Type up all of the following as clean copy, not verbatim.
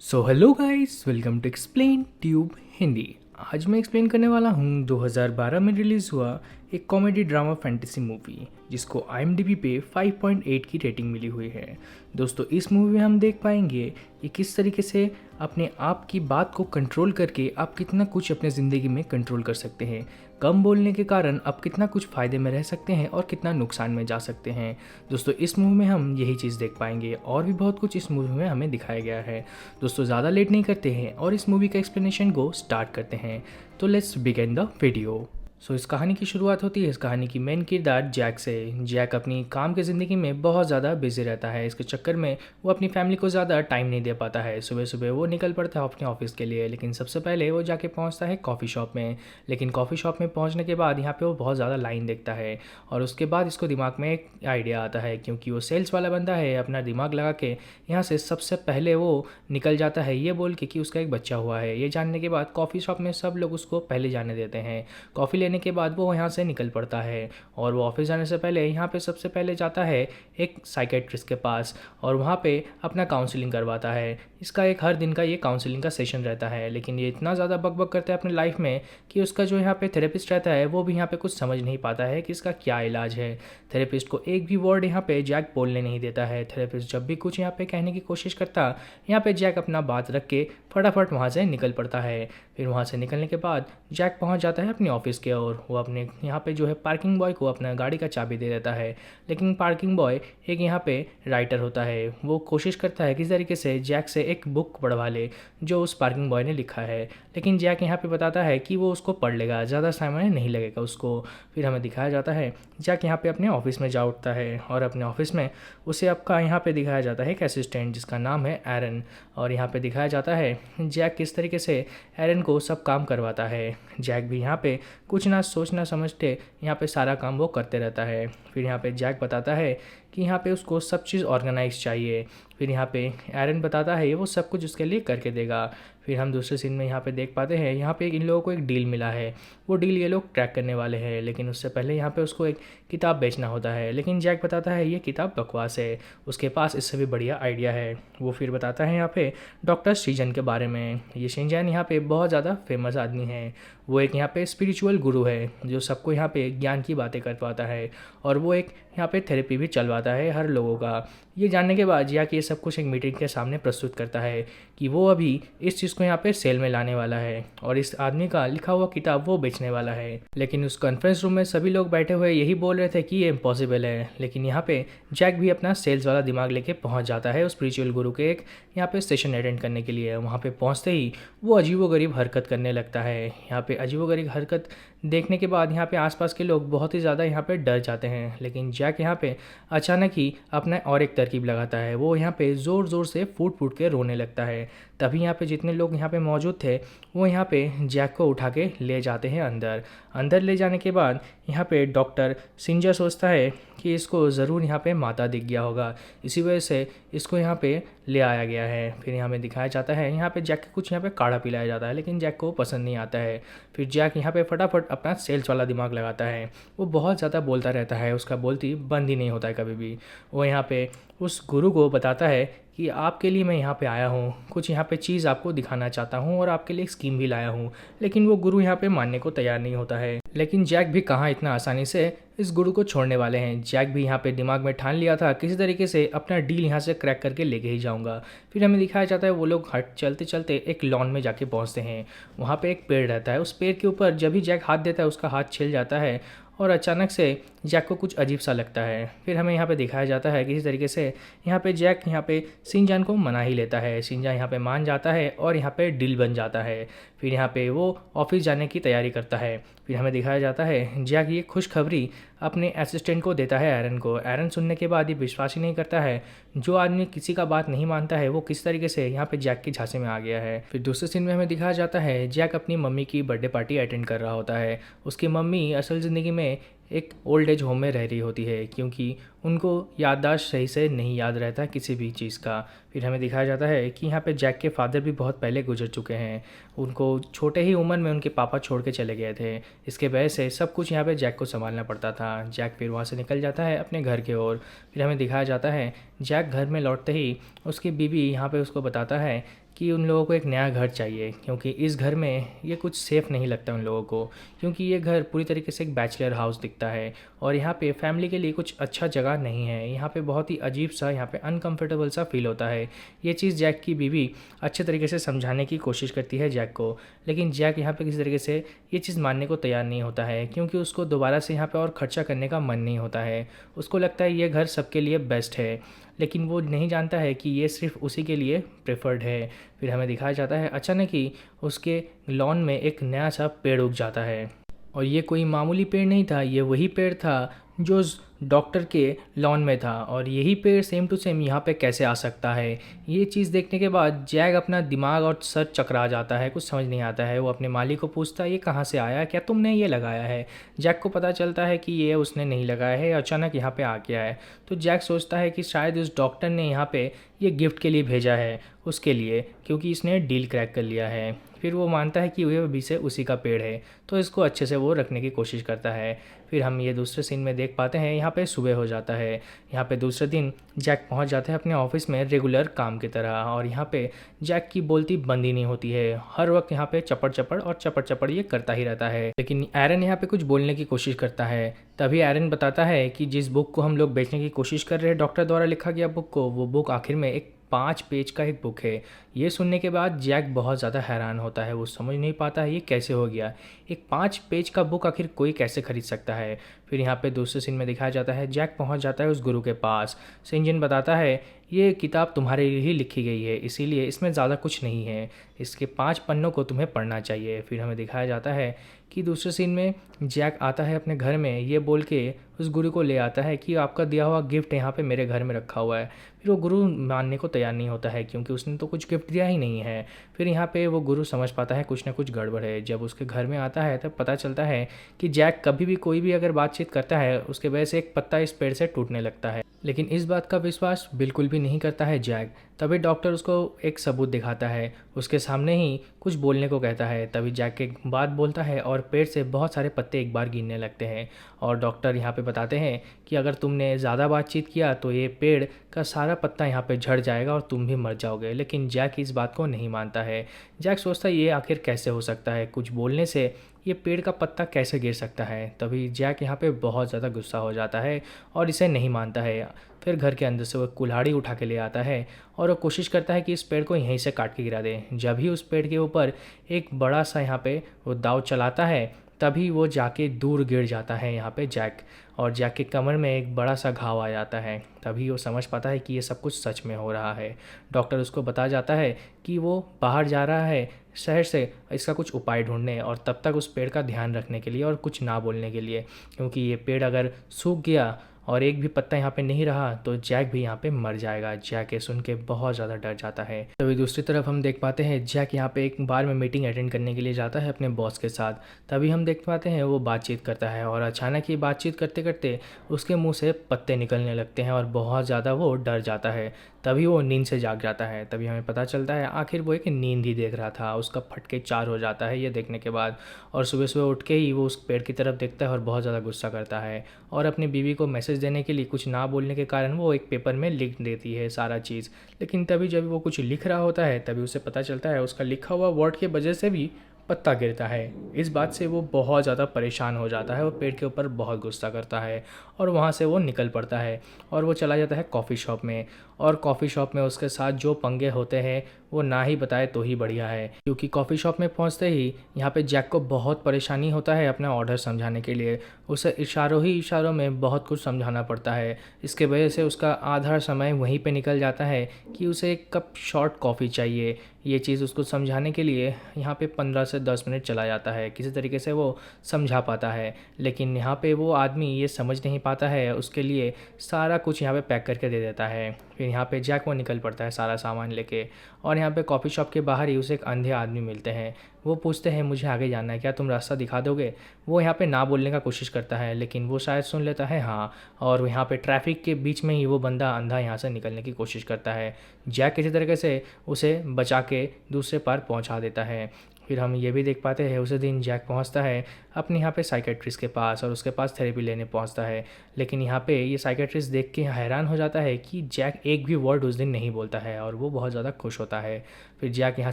So hello guys, welcome to explain tube Hindi. आज मैं explain करने वाला हूँ 2012 में रिलीज़ हुआ एक कॉमेडी ड्रामा फैंटेसी मूवी जिसको IMDb पे 5.8 की रेटिंग मिली हुई है। दोस्तों, इस मूवी में हम देख पाएंगे कि किस तरीके से अपने आप की बात को कंट्रोल करके आप कितना कुछ अपने ज़िंदगी में कंट्रोल कर सकते हैं। कम बोलने के कारण आप कितना कुछ फ़ायदे में रह सकते हैं और कितना नुकसान में जा सकते हैं। दोस्तों, इस मूवी में हम यही चीज़ देख पाएंगे और भी बहुत कुछ इस मूवी में हमें दिखाया गया है। दोस्तों, ज़्यादा लेट नहीं करते हैं और इस मूवी का एक्सप्लेनेशन को स्टार्ट करते हैं। तो लेट्स बिगिन द वीडियो। इस कहानी की शुरुआत होती है इस कहानी की मेन किरदार जैक से। जैक अपनी काम की ज़िंदगी में बहुत ज़्यादा बिजी रहता है। इसके चक्कर में वो अपनी फैमिली को ज़्यादा टाइम नहीं दे पाता है। सुबह सुबह वो निकल पड़ता है अपने ऑफिस के लिए, लेकिन सबसे पहले वो जाके पहुंचता है कॉफ़ी शॉप में। लेकिन कॉफ़ी शॉप में पहुंचने के बाद यहाँ पे वो बहुत ज़्यादा लाइन देखता है और उसके बाद इसको दिमाग में एक आइडिया आता है, क्योंकि वो सेल्स वाला बंदा है। अपना दिमाग लगा के यहाँ से सबसे पहले वो निकल जाता है ये बोल के कि उसका एक बच्चा हुआ है। ये जानने के बाद कॉफ़ी शॉप में सब लोग उसको पहले जाने देते हैं। कॉफ़ी लेने के बाद वो यहाँ से निकल पड़ता है और वो ऑफिस जाने से पहले यहाँ पे सबसे पहले जाता है एक साइकेट्रिस्ट के पास और वहाँ पे अपना काउंसलिंग करवाता है। इसका एक हर दिन का ये काउंसलिंग का सेशन रहता है, लेकिन ये इतना ज़्यादा बकबक करता है अपनी लाइफ में कि उसका जो यहाँ पे थेरेपिस्ट रहता है वो भी यहाँ पे कुछ समझ नहीं पाता है कि इसका क्या इलाज है। थेरेपिस्ट को एक भी वर्ड यहाँ पे जैक बोलने नहीं देता है। थेरेपिस्ट जब भी कुछ यहाँ पे कहने की कोशिश करता, यहाँ पे जैक अपना बात रख के फटाफट वहाँ से निकल पड़ता है। फिर वहाँ से निकलने के बाद जैक पहुँच जाता है अपनी ऑफिस के ओर। वो अपने यहाँ पे जो है पार्किंग बॉय को अपना गाड़ी का चाबी दे देता है, लेकिन पार्किंग बॉय एक यहाँ पे राइटर होता है। वो कोशिश करता है किसी तरीके से जैक से एक बुक पढ़वा ले जो उस पार्किंग बॉय ने लिखा है, लेकिन जैक यहाँ पे बताता है कि वो उसको पढ़ लेगा, ज़्यादा समय नहीं लगेगा उसको। फिर हमें दिखाया जाता है जैक यहाँ पे अपने ऑफिस में जा उठता है और अपने ऑफिस में उसे आपका यहाँ पे दिखाया जाता है एक असिस्टेंट जिसका नाम है एरन। और यहाँ पे दिखाया जाता है जैक किस तरीके से एरन को सब काम करवाता है। जैक भी यहाँ पे कुछ ना सोचना समझते यहाँ पे सारा काम वो करते रहता है। फिर यहाँ पे जैक बताता है कि यहाँ पे उसको सब चीज़ ऑर्गेनाइज चाहिए। फिर यहाँ पे एरन बताता है ये वो सब कुछ उसके लिए करके देगा। फिर हम दूसरे सीन में यहाँ पे देख पाते हैं यहाँ पे इन लोगों को एक डील मिला है। वो डील ये लोग ट्रैक करने वाले हैं, लेकिन उससे पहले यहाँ पे उसको एक किताब बेचना होता है। लेकिन जैक बताता है ये किताब बकवास है, उसके पास इससे भी बढ़िया आइडिया है। वो फिर बताता है यहाँ पे डॉक्टर श्रीजन के बारे में। ये श्रीजन यहाँ पे बहुत ज़्यादा फेमस आदमी है। वो एक यहाँ पे स्पिरिचुअल गुरु है जो सबको यहाँ पे ज्ञान की बातें करवाता है और वो एक यहाँ पे थेरेपी भी चलवाता है हर लोगों का। ये जानने के बाद जैक ये सब कुछ एक मीटिंग के सामने प्रस्तुत करता है कि वो अभी इस चीज़ को यहाँ पे सेल में लाने वाला है और इस आदमी का लिखा हुआ किताब वो बेचने वाला है। लेकिन उस कॉन्फ्रेंस रूम में सभी लोग बैठे हुए यही बोल रहे थे कि ये इम्पॉसिबल है, लेकिन यहाँ पे जैक भी अपना सेल्स वाला दिमाग लेके पहुँच जाता है उस स्पिरिचुअल गुरु के एक यहाँ पे सेशन अटेंड करने के लिए। वहाँ पे पहुँचते ही वो अजीबोगरीब हरकत करने लगता है। यहाँ पे अजीबोगरीब हरकत देखने के बाद यहाँ पे आसपास के लोग बहुत ही ज़्यादा यहाँ पे डर जाते हैं, लेकिन जैक यहाँ पे अचानक ही अपना और एक तरकीब लगाता है। वो यहाँ पे ज़ोर ज़ोर से फूट फूट के रोने लगता है। तभी यहाँ पे जितने लोग यहाँ पे मौजूद थे वो यहाँ पे जैक को उठा के ले जाते हैं अंदर। अंदर ले जाने के बाद यहाँ पे डॉक्टर सिंजर सोचता है कि इसको ज़रूर यहाँ पे माता दिख गया होगा, इसी वजह से इसको यहाँ पे ले आया गया है। फिर यहाँ पे दिखाया जाता है यहाँ पे जैक को कुछ यहाँ पे काढ़ा पिलाया जाता है, लेकिन जैक को पसंद नहीं आता है। फिर जैक यहाँ पे फटाफट अपना सेल्स वाला दिमाग लगाता है। वो बहुत ज़्यादा बोलता रहता है, उसका बोलती बंद ही नहीं होता है कभी भी। वो यहाँ पे उस गुरु को बताता है कि आपके लिए मैं यहाँ पे आया हूँ, कुछ यहाँ पे चीज़ आपको दिखाना चाहता हूँ और आपके लिए एक स्कीम भी लाया हूँ। लेकिन वो गुरु यहाँ पे मानने को तैयार नहीं होता है। लेकिन जैक भी कहाँ इतना आसानी से इस गुरु को छोड़ने वाले हैं। जैक भी यहाँ पे दिमाग में ठान लिया था किसी तरीके से अपना डील यहाँ से क्रैक करके लेके ही जाऊँगा। फिर हमें दिखाया जाता है वो लोग हट चलते चलते एक लॉन में जाके पहुँचते हैं। वहाँ पे एक पेड़ रहता है, उस पेड़ के ऊपर जब भी जैक हाथ देता है उसका हाथ छिल जाता है और अचानक से जैक को कुछ अजीब सा लगता है। फिर हमें यहाँ पे दिखाया जाता है किसी तरीके से यहाँ पे जैक यहाँ पे शिनजान को मना ही लेता है। शिनजान यहाँ पे मान जाता है और यहाँ पे डील बन जाता है। फिर यहाँ पे वो ऑफिस जाने की तैयारी करता है। फिर हमें दिखाया जाता है जैक ये खुशखबरी अपने असिस्टेंट को देता है एरन को। एरन सुनने के बाद ये विश्वास ही नहीं करता है, जो आदमी किसी का बात नहीं मानता है वो किस तरीके से यहाँ पे जैक की झांसे में आ गया है। फिर दूसरे सीन में हमें दिखाया जाता है जैक अपनी मम्मी की बर्थडे पार्टी अटेंड कर रहा होता है। उसकी मम्मी असल ज़िंदगी में एक ओल्ड एज होम में रह रही होती है, क्योंकि उनको याददाश्त सही से नहीं याद रहता किसी भी चीज़ का। फिर हमें दिखाया जाता है कि यहाँ पे जैक के फादर भी बहुत पहले गुजर चुके हैं। उनको छोटे ही उम्र में उनके पापा छोड़ के चले गए थे। इसके वजह से सब कुछ यहाँ पे जैक को संभालना पड़ता था। जैक फिर वहाँ से निकल जाता है अपने घर की ओर। फिर हमें दिखाया जाता है जैक घर में लौटते ही उसकी बीवी यहाँ पे उसको बताता है कि उन लोगों को एक नया घर चाहिए, क्योंकि इस घर में ये कुछ सेफ़ नहीं लगता उन लोगों को, क्योंकि ये घर पूरी तरीके से एक बैचलर हाउस दिखता है और यहाँ पे फैमिली के लिए कुछ अच्छा जगह नहीं है। यहाँ पे बहुत ही अजीब सा, यहाँ पे अनकंफर्टेबल सा फील होता है। ये चीज़ जैक की बीवी अच्छे तरीके से समझाने की कोशिश करती है जैक को, लेकिन जैक यहाँ पे किसी तरीके से ये चीज़ मानने को तैयार नहीं होता है, क्योंकि उसको दोबारा से यहाँ पे और खर्चा करने का मन नहीं होता है। उसको लगता है ये घर सबके लिए बेस्ट है, लेकिन वो नहीं जानता है कि ये सिर्फ उसी के लिए प्रेफर्ड है। फिर हमें दिखाया जाता है अचानक ही उसके लॉन में एक नया सा पेड़ उग जाता है, और ये कोई मामूली पेड़ नहीं था, ये वही पेड़ था जो उस डॉक्टर के लॉन में था। और यही पेड़ सेम टू सेम यहाँ पे कैसे आ सकता है, ये चीज़ देखने के बाद जैक अपना दिमाग और सर चकरा जाता है, कुछ समझ नहीं आता है। वो अपने मालिक को पूछता है ये कहाँ से आया, क्या तुमने ये लगाया है। जैक को पता चलता है कि ये उसने नहीं लगाया है, अचानक यहाँ पे आ गया है। तो जैक सोचता है कि शायद उस डॉक्टर ने यहाँ पे ये गिफ्ट के लिए भेजा है उसके लिए, क्योंकि इसने डील क्रैक कर लिया है। फिर वो मानता है कि वह भी से उसी का पेड़ है, तो इसको अच्छे से वो रखने की कोशिश करता है। फिर हम ये दूसरे सीन में देख पाते हैं, यहाँ पे सुबह हो जाता है। यहाँ पे दूसरे दिन जैक पहुँच जाता है अपने ऑफिस में रेगुलर काम की तरह, और यहाँ पे जैक की बोलती बंद ही नहीं होती है। हर वक्त यहाँ पे चपड़ चपड़ और चपड़ चपड़ ये करता ही रहता है। लेकिन एरन यहाँ पे कुछ बोलने की कोशिश करता है, तभी एरन बताता है कि जिस बुक को हम लोग बेचने की कोशिश कर रहे हैं, डॉक्टर द्वारा लिखा गया बुक को, वो बुक आखिर में एक 5 पेज का एक बुक है। ये सुनने के बाद जैक बहुत ज़्यादा हैरान होता है, वो समझ नहीं पाता है ये कैसे हो गया, एक 5 पेज का बुक आखिर कोई कैसे खरीद सकता है। फिर यहाँ पे दूसरे सीन में दिखाया जाता है जैक पहुँच जाता है उस गुरु के पास। सेंजन बताता है ये किताब तुम्हारे लिए ही लिखी गई है, इसीलिए इसमें ज़्यादा कुछ नहीं है, इसके 5 पन्नों को तुम्हें पढ़ना चाहिए। फिर हमें दिखाया जाता है कि दूसरे सीन में जैक आता है अपने घर में, ये बोल के उस गुरु को ले आता है कि आपका दिया हुआ गिफ्ट यहाँ पे मेरे घर में रखा हुआ है। फिर वो गुरु मानने को तैयार नहीं होता है, क्योंकि उसने तो कुछ गिफ्ट दिया ही नहीं है। फिर यहाँ पे वो गुरु समझ पाता है कुछ ना कुछ गड़बड़ है। जब उसके घर में आता है तब पता चलता है कि जैक कभी भी कोई भी अगर बातचीत करता है, उसके वजह से एक पत्ता इस पेड़ से टूटने लगता है, लेकिन इस बात का विश्वास बिल्कुल भी नहीं करता है जैक। तभी डॉक्टर उसको एक सबूत दिखाता है, उसके सामने ही कुछ बोलने को कहता है। तभी जैक एक बात बोलता है और पेड़ से बहुत सारे पत्ते एक बार गिरने लगते हैं, और डॉक्टर यहाँ पे बताते हैं कि अगर तुमने ज़्यादा बातचीत किया तो ये पेड़ का सारा पत्ता यहाँ पे झड़ जाएगा और तुम भी मर जाओगे। लेकिन जैक इस बात को नहीं मानता है। जैक सोचता है ये आखिर कैसे हो सकता है, कुछ बोलने से ये पेड़ का पत्ता कैसे गिर सकता है। तभी जैक यहाँ पे बहुत ज़्यादा गुस्सा हो जाता है और इसे नहीं मानता है। फिर घर के अंदर से वो कुल्हाड़ी उठा के ले आता है और वो कोशिश करता है कि इस पेड़ को यहीं से काट के गिरा दे। जब ही उस पेड़ के ऊपर एक बड़ा सा यहाँ पे वो दाव चलाता है, तभी वो जाके दूर गिर जाता है यहाँ पे जैक, और जैक के कमर में एक बड़ा सा घाव आ जाता है। तभी वो समझ पाता है कि ये सब कुछ सच में हो रहा है। डॉक्टर उसको बता जाता है कि वो बाहर जा रहा है शहर से इसका कुछ उपाय ढूंढने, और तब तक उस पेड़ का ध्यान रखने के लिए और कुछ ना बोलने के लिए, क्योंकि ये पेड़ अगर सूख गया और एक भी पत्ता यहाँ पे नहीं रहा तो जैक भी यहाँ पे मर जाएगा। जैक ये सुन के बहुत ज़्यादा डर जाता है। तभी दूसरी तरफ हम देख पाते हैं जैक यहाँ पे एक बार में मीटिंग अटेंड करने के लिए जाता है अपने बॉस के साथ। तभी हम देख पाते हैं वो बातचीत करता है, और अचानक ही बातचीत करते करते उसके मुंह से पत्ते निकलने लगते हैं और बहुत ज़्यादा वो डर जाता है। तभी वो नींद से जाग जाता है। तभी हमें पता चलता है आखिर वो एक नींद ही देख रहा था। उसका फटके 4 हो जाता है ये देखने के बाद, और सुबह सुबह उठ के ही वो उस पेड़ की तरफ देखता है और बहुत ज़्यादा गुस्सा करता है, और अपनी बीवी को मैसेज देने के लिए कुछ ना बोलने के कारण वो एक पेपर में लिख देती है सारा चीज़। लेकिन तभी जब वो कुछ लिख रहा होता है तभी उसे पता चलता है उसका लिखा हुआ वर्ड के वजह से भी पत्ता गिरता है। इस बात से वो बहुत ज़्यादा परेशान हो जाता है, वो पेड़ के ऊपर बहुत गुस्सा करता है और वहाँ से वो निकल पड़ता है और वो चला जाता है कॉफ़ी शॉप में। और कॉफ़ी शॉप में उसके साथ जो पंगे होते हैं वो ना ही बताए तो ही बढ़िया है, क्योंकि कॉफ़ी शॉप में पहुँचते ही यहाँ पे जैक को बहुत परेशानी होता है अपना ऑर्डर समझाने के लिए। उसे इशारों ही इशारों में बहुत कुछ समझाना पड़ता है। इसके वजह से उसका आधा समय वहीं पे निकल जाता है कि उसे एक कप शॉर्ट कॉफ़ी चाहिए। ये चीज़ उसको समझाने के लिए यहाँ पे 15 से 10 मिनट चला जाता है, किसी तरीके से वो समझा पाता है। लेकिन यहाँ पे वो आदमी ये समझ नहीं पाता है, उसके लिए सारा कुछ यहाँ पे पैक करके दे देता है। फिर यहाँ पे जैक वो निकल पड़ता है सारा सामान लेके, और यहाँ पे कॉफ़ी शॉप के बाहर ही उसे एक अंधे आदमी मिलते हैं। वो पूछते हैं मुझे आगे जाना है, क्या तुम रास्ता दिखा दोगे। वो यहाँ पे ना बोलने का कोशिश करता है, लेकिन वो शायद सुन लेता है हाँ, और यहाँ पे ट्रैफिक के बीच में ही वो बंदा अंधा यहाँ से निकलने की कोशिश करता है। जैक किसी तरीके से उसे बचा के दूसरे पार पहुँचा देता है। फिर हम ये भी देख पाते हैं उसी दिन जैक पहुंचता है अपने यहाँ पे साइकेट्रिस्ट के पास और उसके पास थेरेपी लेने पहुंचता है। लेकिन यहाँ पे ये साइकेट्रिस्ट देख के हैरान हो जाता है कि जैक एक भी वर्ड उस दिन नहीं बोलता है और वो बहुत ज़्यादा खुश होता है। फिर जैक यहाँ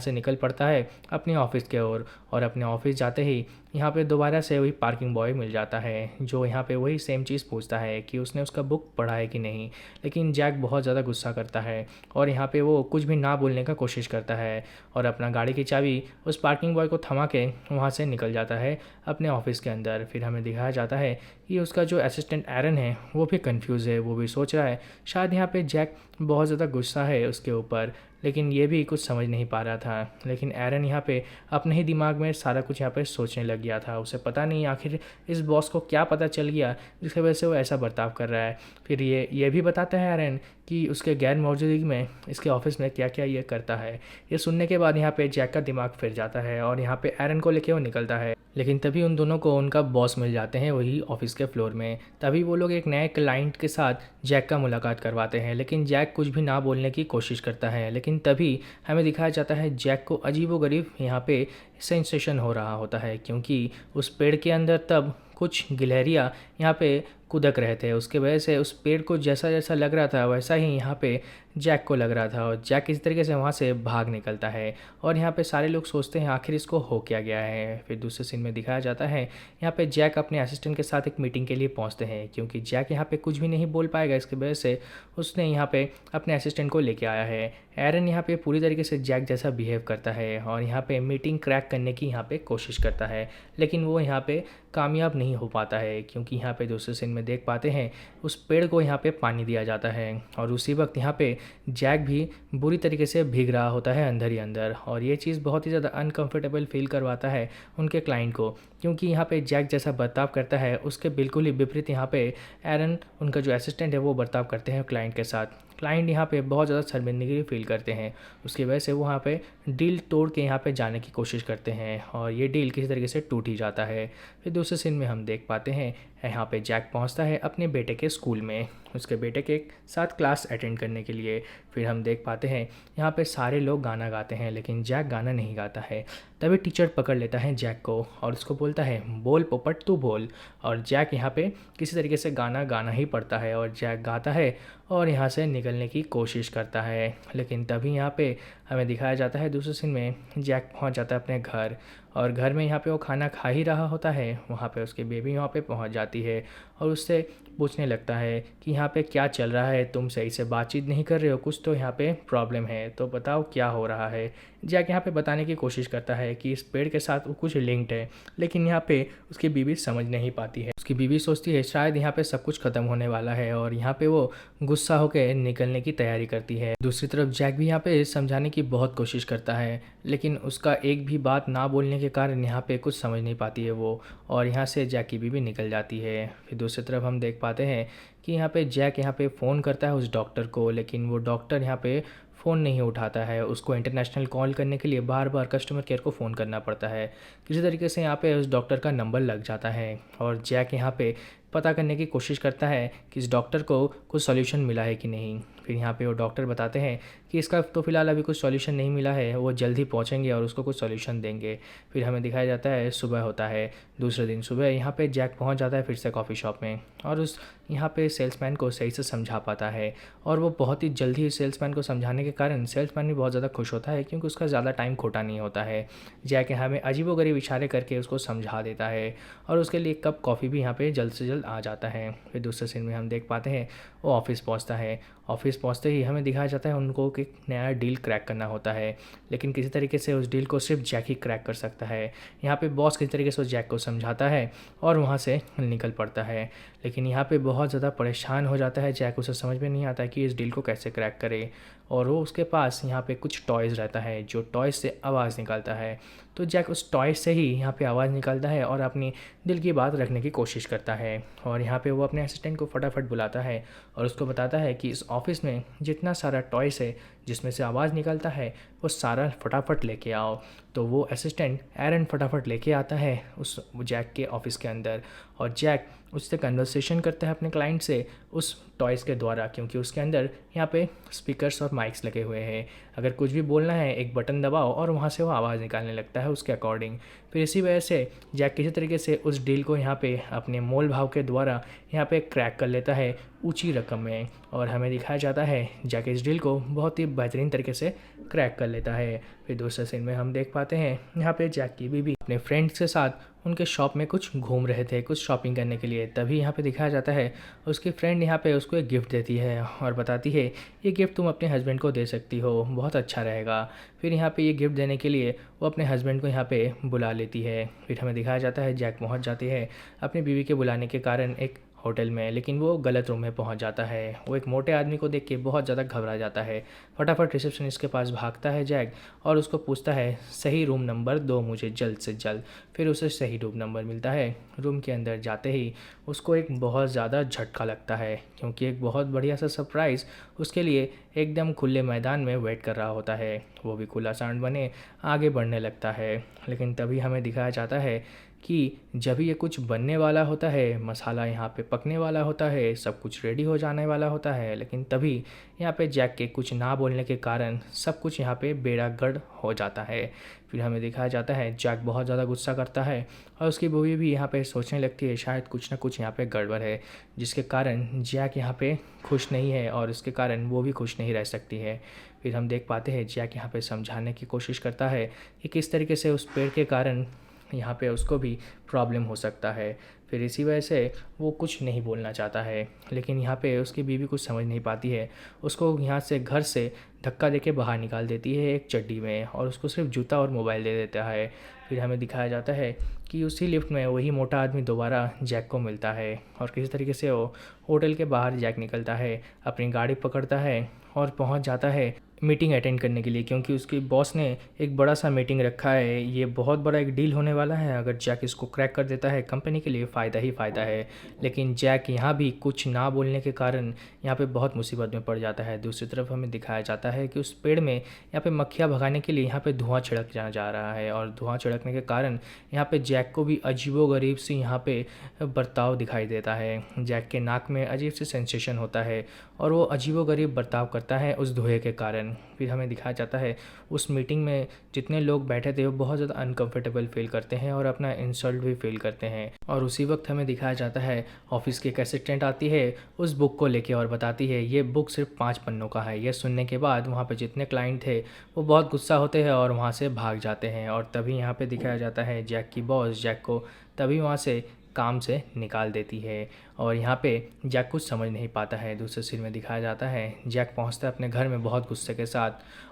से निकल पड़ता है अपने ऑफिस के ओर और अपने ऑफिस जाते ही यहाँ पे दोबारा से वही पार्किंग बॉय मिल जाता है जो यहाँ पे वही सेम चीज़ पूछता है कि उसने उसका बुक पढ़ा है कि नहीं। लेकिन जैक बहुत ज़्यादा गुस्सा करता है और यहाँ पे वो कुछ भी ना बोलने का कोशिश करता है और अपना गाड़ी की चाबी उस पार्किंग बॉय को थमा के वहाँ से निकल जाता है अपने ऑफिस के अंदर। फिर हमें दिखाया जाता है कि उसका जो असिस्टेंट एरन है वो भी कंफ्यूज है, वो भी सोच रहा है शायद यहाँ पे जैक बहुत ज़्यादा गुस्सा है उसके ऊपर, लेकिन ये भी कुछ समझ नहीं पा रहा था। लेकिन एरन यहाँ पे अपने ही दिमाग में सारा कुछ यहाँ पे सोचने लग गया था। उसे पता नहीं आखिर इस बॉस को क्या पता चल गया जिसकी वजह से वो ऐसा बर्ताव कर रहा है। फिर ये भी बताता है एरन कि उसके गैर मौजूदगी में इसके ऑफिस में क्या क्या ये करता है। ये सुनने के बाद यहाँ पे जैक का दिमाग फिर जाता है और यहाँ पे एरन को लेके वो निकलता है। लेकिन तभी उन दोनों को उनका बॉस मिल जाते हैं वही ऑफिस के फ्लोर में। तभी वो लोग एक नए क्लाइंट के साथ जैक का मुलाकात करवाते हैं, लेकिन जैक कुछ भी ना बोलने की कोशिश करता है। लेकिन तभी हमें दिखाया जाता है जैक को अजीबोगरीब यहाँ पे सेंसेशन हो रहा होता है क्योंकि उस पेड़ के अंदर तब कुछ गिलहरियाँ यहाँ पे कूदक रहे थे। उसके वजह से उस पेड़ को जैसा जैसा लग रहा था वैसा ही यहाँ पे जैक को लग रहा था और जैक किसी तरीके से वहाँ से भाग निकलता है और यहाँ पे सारे लोग सोचते हैं आखिर इसको हो क्या गया है। फिर दूसरे सीन में दिखाया जाता है यहाँ पे जैक अपने असिस्टेंट के साथ एक मीटिंग के लिए पहुँचते हैं क्योंकि जैक यहाँ पे कुछ भी नहीं बोल पाएगा, इसकी वजह से उसने यहाँ पे अपने असिस्टेंट को लेके आया है। एरन यहाँ पे पूरी तरीके से जैक जैसा बिहेव करता है और यहाँ पे मीटिंग क्रैक करने की यहाँ पे कोशिश करता है, लेकिन वो यहाँ पे कामयाब नहीं हो पाता है क्योंकि यहाँ पे दूसरे सीन में देख पाते हैं उस पेड़ को यहाँ पे पानी दिया जाता है और उसी वक्त यहाँ पे जैक भी बुरी तरीके से भीग रहा होता है अंदर ही अंदर। और ये चीज़ बहुत ही ज़्यादा अनकंफर्टेबल फील करवाता है उनके क्लाइंट को क्योंकि यहाँ पे जैक जैसा बर्ताव करता है उसके बिल्कुल ही विपरीत यहाँ पे एरन उनका जो असिस्टेंट है वो बर्ताव करते हैं क्लाइंट के साथ। क्लाइंट यहाँ पे बहुत ज़्यादा शर्मिंदगी फील करते हैं, उसकी वजह से वो यहाँ पे डील तोड़ के यहाँ पे जाने की कोशिश करते हैं और ये डील किसी तरीके से टूट ही जाता है। फिर दूसरे सीन में हम देख पाते हैं यहाँ पे जैक पहुँचता है अपने बेटे के स्कूल में उसके बेटे के साथ क्लास अटेंड करने के लिए। फिर हम देख पाते हैं यहाँ पे सारे लोग गाना गाते हैं लेकिन जैक गाना नहीं गाता है। तभी टीचर पकड़ लेता है जैक को और उसको बोलता है बोल पोपट तू बोल, और जैक यहाँ पे किसी तरीके से गाना ही पड़ता है और जैक गाता है और यहाँ से निकलने की कोशिश करता है। लेकिन तभी यहाँ पे हमें दिखाया जाता है दूसरे सीन में जैक पहुँच जाता है अपने घर और घर में यहाँ पे वो खाना खा ही रहा होता है, वहाँ पे उसकी बेबी वहाँ पे पहुँच जाती है और उससे पूछने लगता है कि यहाँ पे क्या चल रहा है, तुम सही से बातचीत नहीं कर रहे हो, कुछ तो यहाँ पे प्रॉब्लम है, तो बताओ क्या हो रहा है। जैक यहाँ पे बताने की कोशिश करता है कि इस पेड़ के साथ वो कुछ लिंक्ड है, लेकिन यहाँ पे उसकी बीवी समझ नहीं पाती है। उसकी बीवी सोचती है शायद यहाँ पे सब कुछ खत्म होने वाला है और यहाँ पे वो गुस्सा होकर निकलने की तैयारी करती है। दूसरी तरफ जैक भी यहाँ पे समझाने की बहुत कोशिश करता है, लेकिन उसका एक भी बात ना बोलने के कारण यहाँ पे कुछ समझ नहीं पाती है वो, और यहाँ से जैक की बीवी निकल जाती है। फिर दूसरी तरफ हम देख पाते हैं कि यहाँ पे जैक यहाँ पे फ़ोन करता है उस डॉक्टर को, लेकिन वो डॉक्टर यहाँ पे फ़ोन नहीं उठाता है। उसको इंटरनेशनल कॉल करने के लिए बार बार कस्टमर केयर को फ़ोन करना पड़ता है। किसी तरीके से यहाँ पे उस डॉक्टर का नंबर लग जाता है और जैक यहाँ पे पता करने की कोशिश करता है कि इस डॉक्टर को कुछ सॉल्यूशन मिला है कि नहीं। फिर यहाँ पे वो डॉक्टर बताते हैं कि इसका तो फ़िलहाल अभी कुछ सॉल्यूशन नहीं मिला है, वो जल्द ही पहुँचेंगे और उसको कुछ सॉल्यूशन देंगे। फिर हमें दिखाया जाता है सुबह होता है, दूसरे दिन सुबह यहाँ पे जैक पहुँच जाता है फिर से कॉफ़ी शॉप में और उस यहाँ पे सेल्समैन को सही से समझा पाता है और वो बहुत ही जल्दी सेल्समैन को समझाने के कारण सेल्समैन भी बहुत ज़्यादा खुश होता है क्योंकि उसका ज़्यादा टाइम खोटा नहीं होता है। जैक हमें अजीबोगरीब इशारे करके उसको समझा देता है और उसके लिए एक कप कॉफ़ी भी यहाँ पे जल्द से जल्द आ जाता है। फिर दूसरे सीन में हम देख पाते हैं वो ऑफिस पहुँचता है। ऑफिस पहुँचते ही हमें दिखाया जाता है उनको एक नया डील क्रैक करना होता है, लेकिन किसी तरीके से उस डील को सिर्फ जैक ही क्रैक कर सकता है। यहाँ पे बॉस किसी तरीके से उस जैक को समझाता है और वहाँ से निकल पड़ता है, लेकिन यहाँ पे बहुत ज़्यादा परेशान हो जाता है जैक। उसे समझ में नहीं आता है कि इस डील को कैसे क्रैक करे और वो उसके पास यहाँ पे कुछ टॉयज़ रहता है जो टॉयज़ से आवाज़ निकालता है। तो जैक उस टॉयज़ से ही यहाँ पे आवाज़ निकालता है और अपनी दिल की बात रखने की कोशिश करता है और यहाँ पे वो अपने असिस्टेंट को फटाफट बुलाता है और उसको बताता है कि इस ऑफिस में जितना सारा टॉयज़ है जिसमें से आवाज़ निकलता है वो सारा फटाफट लेके आओ। तो वो असिस्टेंट एरन फटाफट लेके आता है उस जैक के ऑफिस के अंदर, और जैक उससे कन्वर्सेशन करता है अपने क्लाइंट से उस टॉयज़ के द्वारा, क्योंकि उसके अंदर यहाँ पे स्पीकर्स और माइक्स लगे हुए हैं। अगर कुछ भी बोलना है एक बटन दबाओ और वहाँ से वो आवाज़ निकालने लगता है उसके अकॉर्डिंग। फिर इसी वजह से जैक किसी तरीके से उस डील को यहाँ पे अपने मोल भाव के द्वारा यहाँ पे क्रैक कर लेता है ऊंची रकम में, और हमें दिखाया जाता है जैक इस डील को बहुत ही बेहतरीन तरीके से क्रैक कर लेता है। फिर दूसरे सीन में हम देख पाते हैं यहाँ पे जैक की बीवी अपने फ्रेंड्स के साथ उनके शॉप में कुछ घूम रहे थे कुछ शॉपिंग करने के लिए। तभी यहाँ पे दिखाया जाता है उसकी फ्रेंड यहाँ पे उसको एक गिफ्ट देती है और बताती है ये गिफ्ट तुम अपने हस्बैंड को दे सकती हो, बहुत अच्छा रहेगा। फिर यहाँ पे ये गिफ्ट देने के लिए वो अपने हस्बैंड को यहाँ पे बुला लेती है। फिर हमें दिखाया जाता है जैक पहुँच जाती है अपनी बीवी के बुलाने के कारण एक होटल में, लेकिन वो गलत रूम में पहुंच जाता है। वो एक मोटे आदमी को देख के बहुत ज़्यादा घबरा जाता है। फटाफट रिसेप्शनिस्ट के पास भागता है जैक और उसको पूछता है सही रूम नंबर दो मुझे जल्द से जल्द। फिर उसे सही रूम नंबर मिलता है। रूम के अंदर जाते ही उसको एक बहुत ज़्यादा झटका लगता है, क्योंकि एक बहुत बढ़िया सा सरप्राइज़ उसके लिए एकदम खुले मैदान में वेट कर रहा होता है। वो भी खुला सांड बने आगे बढ़ने लगता है। लेकिन तभी हमें दिखाया जाता है कि जब ये कुछ बनने वाला होता है, मसाला यहाँ पे पकने वाला होता है, सब कुछ रेडी हो जाने वाला होता है, लेकिन तभी यहाँ पे जैक के कुछ ना बोलने के कारण सब कुछ यहाँ पे बेड़ागर्द हो जाता है। फिर हमें दिखाया जाता है जैक बहुत ज़्यादा गुस्सा करता है और उसकी बीवी भी यहाँ पे सोचने लगती है शायद कुछ ना कुछ यहाँ पे गड़बड़ है, जिसके कारण जैक यहाँ पे खुश नहीं है और उसके कारण वो भी खुश नहीं रह सकती है। फिर हम देख पाते हैं जैक यहाँ पे समझाने की कोशिश करता है कि किस तरीके से उस पेड़ के कारण यहाँ पे उसको भी प्रॉब्लम हो सकता है। फिर इसी वजह से वो कुछ नहीं बोलना चाहता है, लेकिन यहाँ पे उसकी बीवी कुछ समझ नहीं पाती है। उसको यहाँ से घर से धक्का देके बाहर निकाल देती है एक चड्डी में, और उसको सिर्फ जूता और मोबाइल दे देता है। फिर हमें दिखाया जाता है कि उसी लिफ्ट में वही मोटा आदमी दोबारा जैक को मिलता है, और किसी तरीके से वो होटल के बाहर जैक निकलता है, अपनी गाड़ी पकड़ता है और पहुँच जाता है मीटिंग अटेंड करने के लिए, क्योंकि उसकी बॉस ने एक बड़ा सा मीटिंग रखा है। ये बहुत बड़ा एक डील होने वाला है, अगर जैक इसको क्रैक कर देता है कंपनी के लिए फ़ायदा ही फ़ायदा है। लेकिन जैक यहाँ भी कुछ ना बोलने के कारण यहाँ पे बहुत मुसीबत में पड़ जाता है। दूसरी तरफ हमें दिखाया जाता है कि उस पेड़ में यहाँ पे मक्खियाँ भगाने के लिए यहाँ पे धुआं छिड़क जा रहा है, और धुआं छिड़कने के कारण यहाँ पे जैक को भी अजीबोगरीब सी यहाँ पे बर्ताव दिखाई देता है। जैक के नाक में अजीब सी सेंसेशन होता है और वो अजीबोगरीब बर्ताव करता है उस धुएँ के कारण। फिर हमें दिखाया जाता है उस मीटिंग में जितने लोग बैठे थे वो बहुत ज़्यादा अनकंफर्टेबल फील करते हैं और अपना इंसल्ट भी फील करते हैं। और उसी वक्त हमें दिखाया जाता है ऑफिस की एक असिस्टेंट आती है उस बुक को लेके और बताती है ये बुक सिर्फ 5 पन्नों का है। ये सुनने के बाद वहाँ पे जितने क्लाइंट थे वो बहुत गुस्सा होते हैं और वहाँ से भाग जाते हैं। और तभी यहाँ पे दिखाया जाता है जैक की बॉस जैक को तभी वहाँ से काम से निकाल देती है, और यहाँ पे जैक कुछ समझ नहीं पाता है। दूसरे सीन में दिखाया जाता है जैक पहुँचता है अपने घर में बहुत गुस्से के साथ,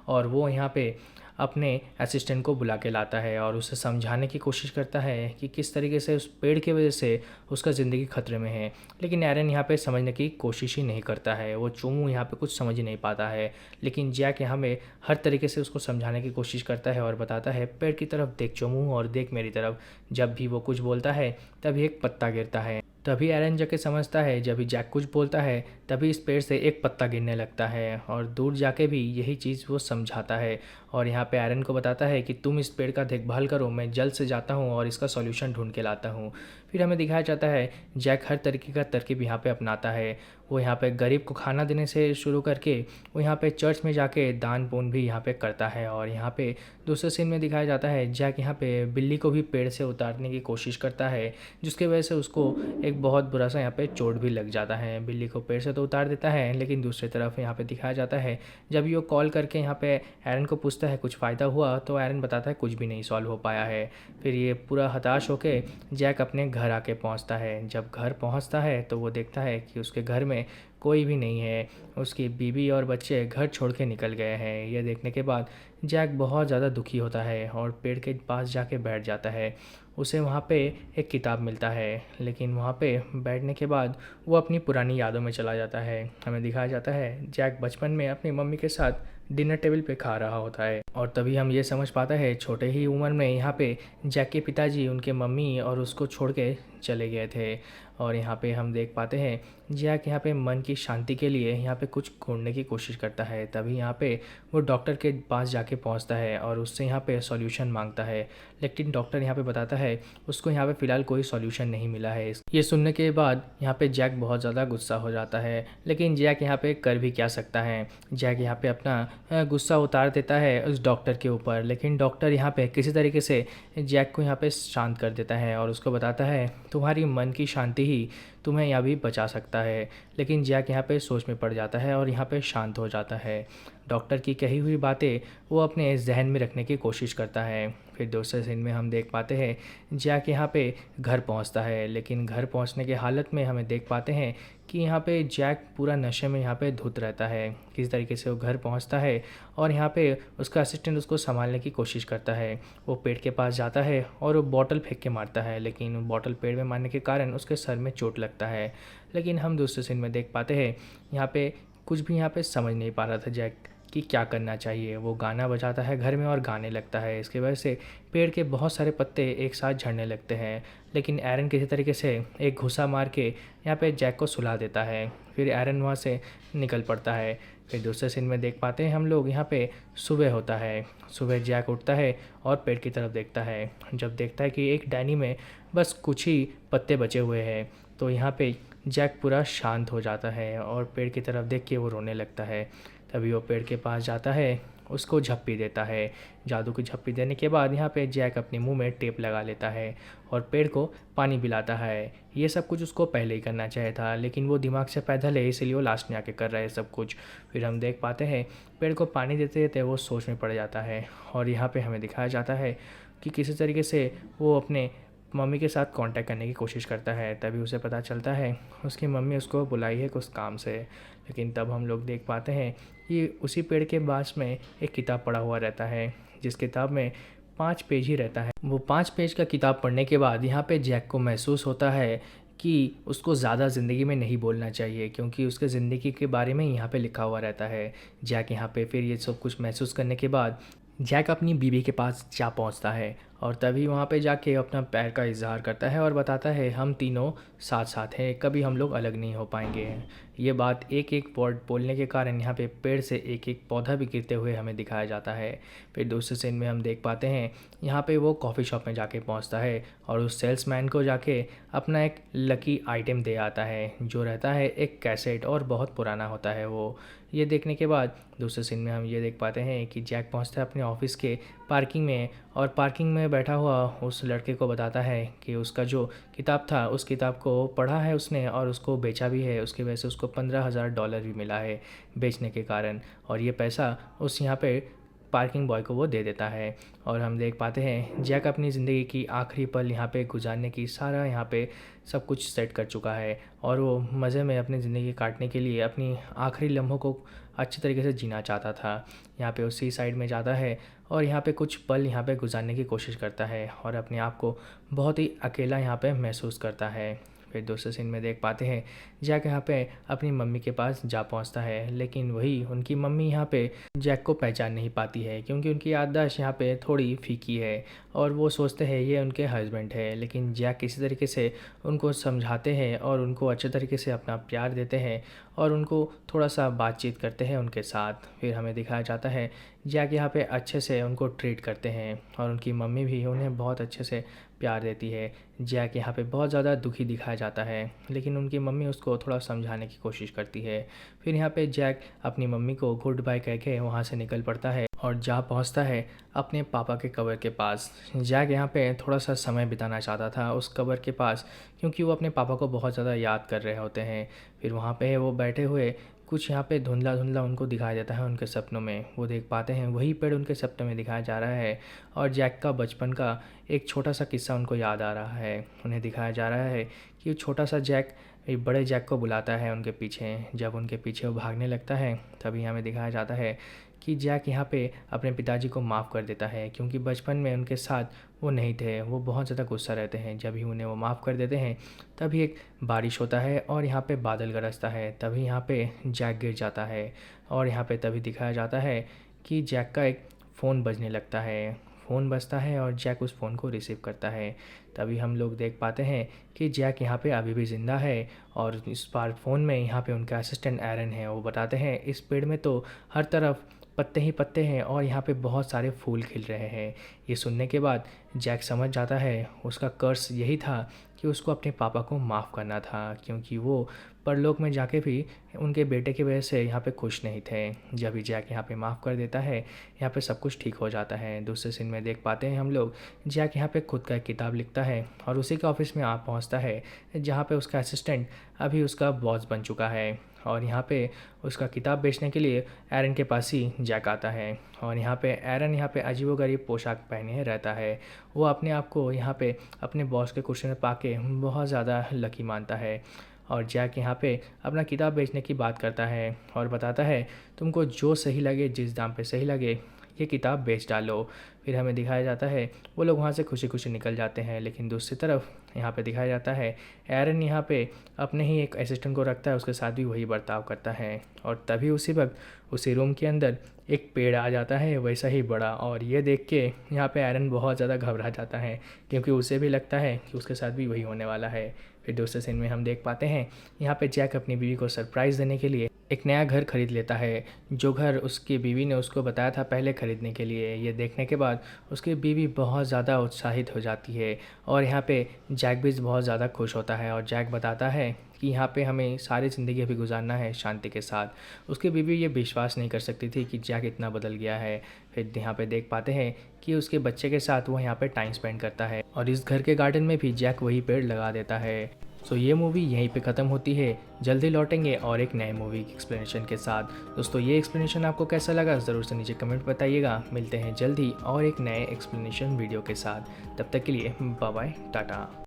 और वो यहाँ पे अपने असिस्टेंट को बुला के लाता है और उसे समझाने की कोशिश करता है कि किस तरीके से उस पेड़ की वजह से उसका ज़िंदगी खतरे में है। लेकिन एरन यहाँ पे समझने की कोशिश ही नहीं करता है। वो चोमू यहाँ पे कुछ समझ ही नहीं पाता है, लेकिन जैक यहाँ में हर तरीके से उसको समझाने की कोशिश करता है और बताता है पेड़ की तरफ देख चोमू और देख मेरी तरफ। जब भी वो कुछ बोलता है तभी एक पत्ता गिरता है। तभी एरन जाके समझता है जब भी जैक कुछ बोलता है तभी इस पेड़ से एक पत्ता गिरने लगता है, और दूर जाके भी यही चीज़ वो समझाता है। और यहाँ पे एरन को बताता है कि तुम इस पेड़ का देखभाल करो, मैं जल्द से जाता हूँ और इसका सॉल्यूशन ढूंढ के लाता हूँ। फिर हमें दिखाया जाता है जैक हर तरीके का तरकीब यहाँ पे अपनाता है। वो यहाँ पे गरीब को खाना देने से शुरू करके वो यहाँ पे चर्च में जाके दान पुण्य भी यहाँ पे करता है। और यहाँ पे दूसरे सीन में दिखाया जाता है जैक यहाँ पे बिल्ली को भी पेड़ से उतारने की कोशिश करता है, जिसकी वजह से उसको एक बहुत बुरा सा यहाँ पे चोट भी लग जाता है। बिल्ली को पेड़ से तो उतार देता है, लेकिन दूसरी तरफ यहाँ पे दिखाया जाता है जब ये कॉल करके यहाँ पे एरन को पूछता है कुछ फ़ायदा हुआ, तो एरन बताता है कुछ भी नहीं सॉल्व हो पाया है। फिर ये पूरा हताश होके जैक अपने घर आके पहुँचता है। जब घर पहुँचता है तो वो देखता है कि उसके घर में कोई भी नहीं है, उसकी बीवी और बच्चे घर छोड़ के निकल गए हैं। यह देखने के बाद जैक बहुत ज़्यादा दुखी होता है और पेड़ के पास जाके बैठ जाता है। उसे वहाँ पे एक किताब मिलता है, लेकिन वहाँ पे बैठने के बाद वो अपनी पुरानी यादों में चला जाता है। हमें दिखाया जाता है जैक बचपन में अपनी मम्मी के साथ डिनर टेबल पे खा रहा होता है, और तभी हम ये समझ पाता है छोटे ही उम्र में यहाँ पे जैक के पिताजी उनके मम्मी और उसको छोड़ के चले गए थे। और यहाँ पे हम देख पाते हैं जैक यहाँ पे मन की शांति के लिए यहाँ पे कुछ ढूंढने की कोशिश करता है। तभी यहाँ पे वो डॉक्टर के पास जाके पहुँचता है और उससे यहाँ पे सॉल्यूशन मांगता है, लेकिन डॉक्टर यहाँ पे बताता है उसको यहाँ पे फ़िलहाल कोई सॉल्यूशन नहीं मिला है। ये सुनने के बाद यहाँ पे जैक बहुत ज़्यादा गुस्सा हो जाता है, लेकिन जैक यहाँ पे कर भी क्या सकता है। जैक यहाँ पे अपना गुस्सा उतार देता है उस डॉक्टर के ऊपर, लेकिन डॉक्टर यहाँ पे किसी तरीके से जैक को यहाँ पे शांत कर देता है और उसको बताता है तुम्हारी मन की शांति ही तुम्हें यहाँ भी बचा सकता है। लेकिन जैक यहाँ पे सोच में पड़ जाता है और यहाँ पे शांत हो जाता है। डॉक्टर की कही हुई बातें वो अपने जहन में रखने की कोशिश करता है। फिर दूसरे सीन में हम देख पाते हैं जैक यहाँ पे घर पहुँचता है, लेकिन घर पहुँचने के हालत में हमें देख पाते हैं कि यहाँ पे जैक पूरा नशे में यहाँ पे धुत रहता है। किस तरीके से वो घर पहुँचता है और यहाँ पे उसका असिस्टेंट उसको संभालने की कोशिश करता है। वो पेड़ के पास जाता है और वो बॉटल फेंक के मारता है, लेकिन बॉटल पेड़ में मारने के कारण उसके सर में चोट लगता है। लेकिन हम दूसरे सीन में देख पाते हैं यहाँ पे कुछ भी यहाँ पे समझ नहीं पा रहा था जैक कि क्या करना चाहिए। वो गाना बजाता है घर में और गाने लगता है। इसकी वजह से पेड़ के बहुत सारे पत्ते एक साथ झड़ने लगते हैं, लेकिन एरन किसी तरीके से एक घुसा मार के यहाँ पे जैक को सुला देता है। फिर एरन वहाँ से निकल पड़ता है। फिर दूसरे सीन में देख पाते हैं हम लोग यहाँ पे सुबह होता है। सुबह जैक उठता है और पेड़ की तरफ देखता है। जब देखता है कि एक डायनी में बस कुछ ही पत्ते बचे हुए हैं, तो यहाँ पे जैक पूरा शांत हो जाता है और पेड़ की तरफ देख के वो रोने लगता है। तभी वो पेड़ के पास जाता है, उसको झप्पी देता है। जादू की झप्पी देने के बाद यहाँ पे जैक अपने मुंह में टेप लगा लेता है और पेड़ को पानी पिलाता है। ये सब कुछ उसको पहले ही करना चाहिए था, लेकिन वो दिमाग से पैदल है, इसीलिए वो लास्ट में आके कर रहा है सब कुछ। फिर हम देख पाते हैं पेड़ को पानी देते देते वो सोच में पड़ जाता है और यहाँ पे हमें दिखाया जाता है कि किसी तरीके से वो अपने मम्मी के साथ कांटेक्ट करने की कोशिश करता है। तभी उसे पता चलता है उसकी मम्मी उसको बुलाई है कुछ काम से। लेकिन तब हम लोग देख पाते हैं कि उसी पेड़ के पास में एक किताब पड़ा हुआ रहता है, जिस किताब में 5 पेज ही रहता है। वो 5 पेज का किताब पढ़ने के बाद यहाँ पे जैक को महसूस होता है कि उसको ज़्यादा ज़िंदगी में नहीं बोलना चाहिए, क्योंकि उसके ज़िंदगी के बारे में यहाँ पे लिखा हुआ रहता है। जैक यहाँ पे फिर ये सब कुछ महसूस करने के बाद जैक अपनी बीवी के पास जा पहुंचता है और तभी वहाँ पे जाके अपना प्यार का इजहार करता है और बताता है हम तीनों साथ साथ हैं, कभी हम लोग अलग नहीं हो पाएंगे। ये बात एक एक वर्ड बोलने के कारण यहाँ पे पेड़ से एक एक पौधा भी गिरते हुए हमें दिखाया जाता है। फिर दूसरे सीन में हम देख पाते हैं यहाँ पे वो कॉफ़ी शॉप में जाके पहुँचता है और उस सेल्समैन को जाके अपना एक लकी आइटम दे आता है, जो रहता है एक कैसेट और बहुत पुराना होता है वो। ये देखने के बाद दूसरे सीन में हम ये देख पाते हैं कि जैक पहुंचता है अपने ऑफिस के पार्किंग में और पार्किंग में बैठा हुआ उस लड़के को बताता है कि उसका जो किताब था उस किताब को पढ़ा है उसने और उसको बेचा भी है। उसकी वजह से उसको $15,000 भी मिला है बेचने के कारण, और ये पैसा उस यहाँ पे पार्किंग बॉय को वो दे देता है। और हम देख पाते हैं जैक अपनी ज़िंदगी की आखिरी पल यहाँ पे गुजारने की सारा यहाँ पे सब कुछ सेट कर चुका है और वो मज़े में अपनी ज़िंदगी काटने के लिए अपनी आखिरी लम्हों को अच्छे तरीके से जीना चाहता था। यहाँ पे उसी साइड में जाता है और यहाँ पे कुछ पल यहाँ पे गुजारने की कोशिश करता है और अपने आप को बहुत ही अकेला यहाँ पे महसूस करता है। फिर दूसरे सीन में देख पाते हैं जैक यहाँ पे अपनी मम्मी के पास जा पहुँचता है, लेकिन वही उनकी मम्मी यहाँ पे जैक को पहचान नहीं पाती है, क्योंकि उनकी याददाश्त यहाँ पे थोड़ी फीकी है और वो सोचते हैं ये उनके हस्बैंड है। लेकिन जैक किसी तरीके से उनको समझाते हैं और उनको अच्छे तरीके से अपना प्यार देते हैं और उनको थोड़ा सा बातचीत करते हैं उनके साथ। फिर हमें दिखाया जाता है जैक यहाँ पे अच्छे से उनको ट्रीट करते हैं और उनकी मम्मी भी उन्हें बहुत अच्छे से प्यार देती है। जैक यहाँ पे बहुत ज़्यादा दुखी दिखाया जाता है, लेकिन उनकी मम्मी उसको थोड़ा समझाने की कोशिश करती है। फिर यहाँ पे जैक अपनी मम्मी को गुड बाय कह के वहाँ से निकल पड़ता है और जा पहुँचता है अपने पापा के कब्र के पास। जैक यहाँ पे थोड़ा सा समय बिताना चाहता था उस कब्र के पास, क्योंकि वो अपने पापा को बहुत ज़्यादा याद कर रहे होते हैं। फिर वहाँ पे वो बैठे हुए कुछ यहाँ पे धुंधला धुंधला उनको दिखाया जाता है उनके सपनों में। वो देख पाते हैं वही पेड़ उनके सपनों में दिखाया जा रहा है और जैक का बचपन का एक छोटा सा किस्सा उनको याद आ रहा है। उन्हें दिखाया जा रहा है कि छोटा सा जैक एक बड़े जैक को बुलाता है उनके पीछे। जब उनके पीछे वो भागने लगता है तभी हमें दिखाया जाता है कि जैक यहाँ पे अपने पिताजी को माफ़ कर देता है, क्योंकि बचपन में उनके साथ वो नहीं थे, वो बहुत ज़्यादा गुस्सा रहते हैं। जब ही उन्हें वो माफ़ कर देते हैं तभी एक बारिश होता है और यहाँ पे बादल गरजता है। तभी यहाँ पे जैक गिर जाता है और यहाँ पे तभी दिखाया जाता है कि जैक का एक फ़ोन बजने लगता है। फ़ोन बजता है और जैक उस फ़ोन को रिसीव करता है। तभी हम लोग देख पाते हैं कि जैक यहाँ पे अभी भी ज़िंदा है और इस बार फ़ोन में यहाँ पे उनका असिस्टेंट एरन है। वो बताते हैं इस पेड़ में तो हर तरफ पत्ते ही पत्ते हैं और यहाँ पे बहुत सारे फूल खिल रहे हैं। ये सुनने के बाद जैक समझ जाता है उसका कर्स यही था कि उसको अपने पापा को माफ़ करना था, क्योंकि वो परलोक में जाके भी उनके बेटे की वजह से यहाँ पे खुश नहीं थे। जब भी जैक यहाँ पे माफ़ कर देता है, यहाँ पे सब कुछ ठीक हो जाता है। दूसरे सीन में देख पाते हैं हम लोग जैक यहाँ पे खुद का एक किताब लिखता है और उसी के ऑफिस में आप पहुँचता है जहाँ पे उसका असिस्टेंट अभी उसका बॉस बन चुका है। और यहाँ पे उसका किताब बेचने के लिए एरन के पास ही जैक आता है और यहाँ पे एरन यहाँ पे अजीबोगरीब पोशाक पहने रहता है। वो अपने आप को यहाँ पे अपने बॉस के कुर्सी में पाके बहुत ज़्यादा लकी मानता है और जैक यहाँ पे अपना किताब बेचने की बात करता है और बताता है तुमको जो सही लगे, जिस दाम पे सही लगे, ये किताब बेच डालो। फिर हमें दिखाया जाता है वो लोग वहाँ से खुशी खुशी निकल जाते हैं। लेकिन दूसरी तरफ यहाँ पे दिखाया जाता है एरन यहाँ पे अपने ही एक असिस्टेंट को रखता है, उसके साथ भी वही बर्ताव करता है और तभी उसी वक्त उसी रूम के अंदर एक पेड़ आ जाता है वैसा ही बड़ा। और ये देख के यहाँ पे एरन बहुत ज़्यादा घबरा जाता है क्योंकि उसे भी लगता है कि उसके साथ भी वही होने वाला है। फिर दूसरे सीन में हम देख पाते हैं यहाँ पे जैक अपनी बीवी को सरप्राइज़ देने के लिए एक नया घर खरीद लेता है, जो घर उसकी बीवी ने उसको बताया था पहले खरीदने के लिए। ये देखने के बाद उसकी बीवी बहुत ज़्यादा उत्साहित हो जाती है और यहाँ पे जैक भी बहुत ज़्यादा खुश होता है और जैक बताता है कि यहाँ पे हमें सारी ज़िंदगी अभी गुजारना है शांति के साथ। उसकी बीवी ये विश्वास नहीं कर सकती थी कि जैक इतना बदल गया है। फिर यहाँ पे देख पाते हैं कि उसके बच्चे के साथ वो यहाँ पे टाइम स्पेंड करता है और इस घर के गार्डन में भी जैक वही पेड़ लगा देता है। सो ये मूवी यहीं पे ख़त्म होती है। जल्दी लौटेंगे और एक नए मूवी की एक्सप्लेनेशन के साथ। दोस्तों ये एक्सप्लेनेशन आपको कैसा लगा ज़रूर से नीचे कमेंट बताइएगा। मिलते हैं जल्दी और एक नए एक्सप्लेनेशन वीडियो के साथ। तब तक के लिए बाय बाय, टाटा।